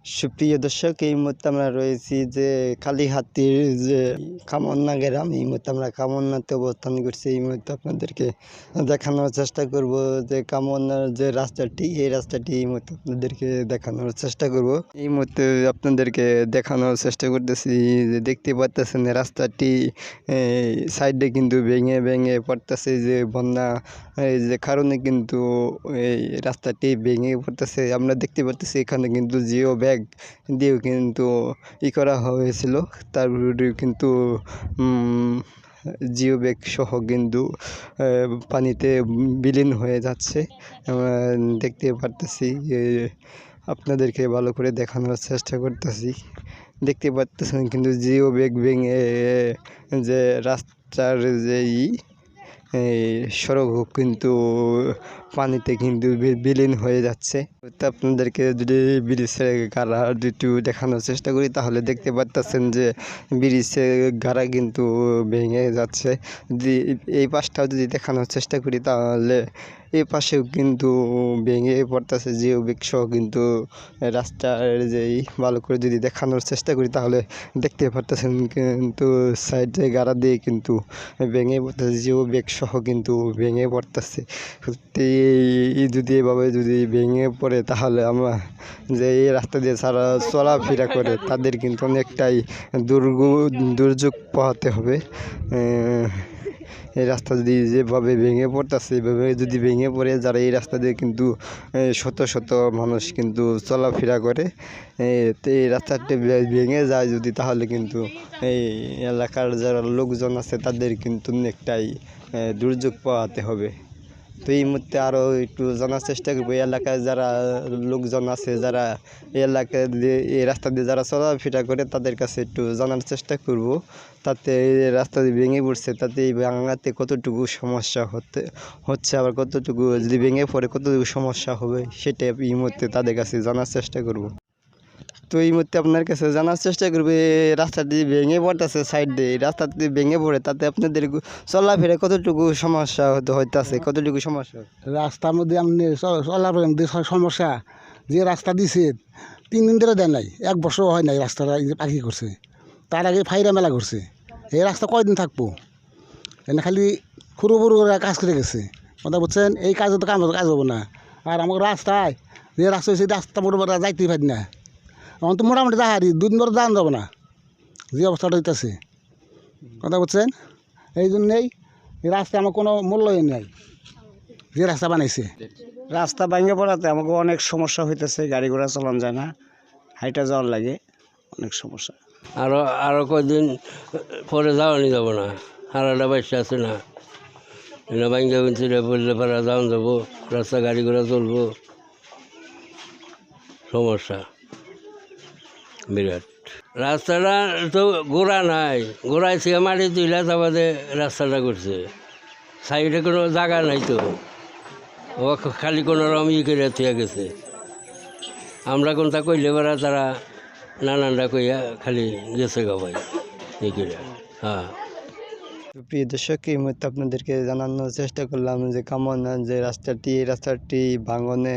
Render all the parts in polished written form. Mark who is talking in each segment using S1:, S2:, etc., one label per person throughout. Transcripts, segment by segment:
S1: সুপ্রিয় দর্শক, এই মুহূর্তে আমরা রয়েছি যে কালীহাতির যে কামনা গ্রাম। এই মুহূর্তে আমরা কামনাতে অবস্থান করছি। এই মুহূর্তে আপনাদেরকে দেখানোর চেষ্টা করব যে কামনার যে রাস্তাটি, এই রাস্তাটি এই মুহূর্তে আপনাদেরকে দেখানোর চেষ্টা করব। এই মুহূর্তে আপনাদেরকে দেখানোর চেষ্টা করতেছি যে দেখতে পাচ্ছেন রাস্তাটি সাইডে কিন্তু ভেঙে ভেঙে পড়তেছে যে বন্যা এই যে কারণে কিন্তু এই রাস্তাটি ভেঙে পড়তেছে। আমরা দেখতে পাচ্ছি এখানে কিন্তু জিও ব্যাগ দিয়েও কিন্তু করা হয়েছিল, তার কিন্তু জিও ব্যাগ সহ কিন্তু পানিতে বিলীন হয়ে যাচ্ছে। দেখতে পারতেছি, আপনাদেরকে ভালো করে দেখানোর চেষ্টা করতেছি। দেখতে পাচ্ছেন কিন্তু জিও ব্যাগ ভেঙে যে রাস্তার যেই সড়ক কিন্তু পানিতে কিন্তু বিলীন হয়ে যাচ্ছে। তো আপনাদেরকে যদি ব্রিজের গাড়া একটু দেখানোর চেষ্টা করি তাহলে দেখতে পাচ্ছেন যে ব্রিজের গাড়া কিন্তু ভেঙে যাচ্ছে। যদি এই পাশটাও যদি দেখানোর চেষ্টা করি তাহলে এই পাশেও কিন্তু ভেঙে পড়তেছে জিও ব্যাগ সহ কিন্তু রাস্তার যেই ভালো করে যদি দেখানোর চেষ্টা করি তাহলে দেখতে পারতেছেন কিন্তু সাইডে গাড়া দিয়ে কিন্তু ভেঙে পড়তেছে, জিও ব্যাগ সহ কিন্তু ভেঙে পড়তেছে। যদি এভাবে যদি ভেঙে পড়ে তাহলে আমরা যে এই রাস্তা দিয়ে যারা চলাফেরা করে তাদের কিন্তু অনেকটাই দুর্যোগ পোহাতে হবে। এই রাস্তা যদি যেভাবে ভেঙে পড়তেছে, এইভাবে যদি ভেঙে পড়ে যারা এই রাস্তা দিয়ে কিন্তু শত শত মানুষ কিন্তু চলাফেরা করে, তো এই রাস্তাটি ভেঙে যায় যদি তাহলে কিন্তু এই এলাকার যারা লোকজন আছে তাদের কিন্তু অনেকটাই দুর্যোগ পোহাতে হবে। তো এই মুহূর্তে আরও একটু জানার চেষ্টা করবো এলাকায় যারা লোকজন আছে, যারা এই এলাকায় দিয়ে এই রাস্তা দিয়ে যারা চলাফেরা করে তাদের কাছে একটু জানার চেষ্টা করব তাতে রাস্তা দিয়ে ভেঙে পড়ছে তাতে এই ভাঙাতে কতটুকু সমস্যা হচ্ছে, আবার কতটুকু যদি ভেঙে পড়ে কতটুকু সমস্যা হবে সেটা এই মুহূর্তে তাদের কাছে জানার চেষ্টা করব। তো এই মুহূর্তে আপনার কাছে জানার চেষ্টা করবে রাস্তাটি ভেঙে পড়তেছে সাইড দিয়ে, রাস্তাটি ভেঙে পড়ে তাতে আপনাদের চলাফেরা কতটুকু সমস্যা হইতেছে, কতটুকু সমস্যা?
S2: রাস্তার মধ্যে আপনি চলাফেরার মধ্যে সমস্যা, যে রাস্তা দিছে 3 দিন ধরে দেয় নাই, 1 বছর হয় নাই রাস্তাটা পাখি করছে, তার আগে ফাইরা মেলা করছে। এই রাস্তা কয়দিন থাকবো? এনে খালি খুরু বুরু করে কাজ করে গেছে, কথা বুঝছেন? এই কাজে তো কাজ হবো না। আর আমার রাস্তায় যে রাস্তা হয়েছে রাস্তা মোটামুটি যাইতেই পারি না, এখন তো মোটামুটি যাহারি 2 দিন ধরে যাওয়া যাবো না, যে অবস্থাটা হইতেছে, কথা বুঝছেন? এই জন্যেই এই রাস্তা আমার কোনো মূল্যই নেই যে রাস্তা বানাইছে।
S3: রাস্তা ভেঙে পড়াতে আমাকে অনেক সমস্যা হইতেছে, গাড়ি ঘোড়া চালান যায় না, হাইটা যাওয়ার লাগে অনেক সমস্যা।
S4: আরও কয়েকদিন পরে যাওয়ানি যাব না, হারাটা বাইসে আছে না, এটা ভাঙ্গা চিড়ে পড়লে পারা যাওয়ান যাবো, রাস্তা গাড়ি ঘোড়া চলবো, সমস্যা বিরাট। রাস্তাটা তো গোড়া নাই, গোড়ায় থেকে মাটি তুইলা তারপরে রাস্তাটা করছে, সাইডে কোনো জায়গা নাই তো, ও খালি কোনো রকম করে থেকে গেছে। আমরা কোনটা কইলে পারা তারা নানানটা কইয়া খালি গেছে গাবাই করে। হ্যাঁ,
S1: প্রিয় দর্শক, এই মুহূর্তে আপনাদেরকে জানানোর চেষ্টা করলাম যে কামনা যে রাস্তাটি, এই রাস্তাটি ভাঙনে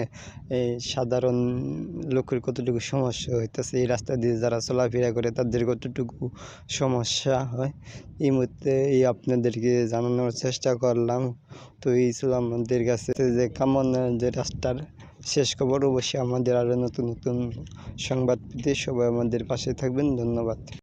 S1: সাধারণ লোকের কতটুকু সমস্যা হইতেছে, এই রাস্তা দিয়ে যারা চলাফেরা করে তাদের কতটুকু সমস্যা হয় এই মুহূর্তে আপনাদেরকে জানানোর চেষ্টা করলাম। তো এই ছিল আমাদের কাছে যে কামনা যে রাস্তার শেষ খবর। অবশ্যই আমাদের আরও নতুন নতুন সংবাদ পেতে সবাই আমাদের পাশে থাকবেন। ধন্যবাদ।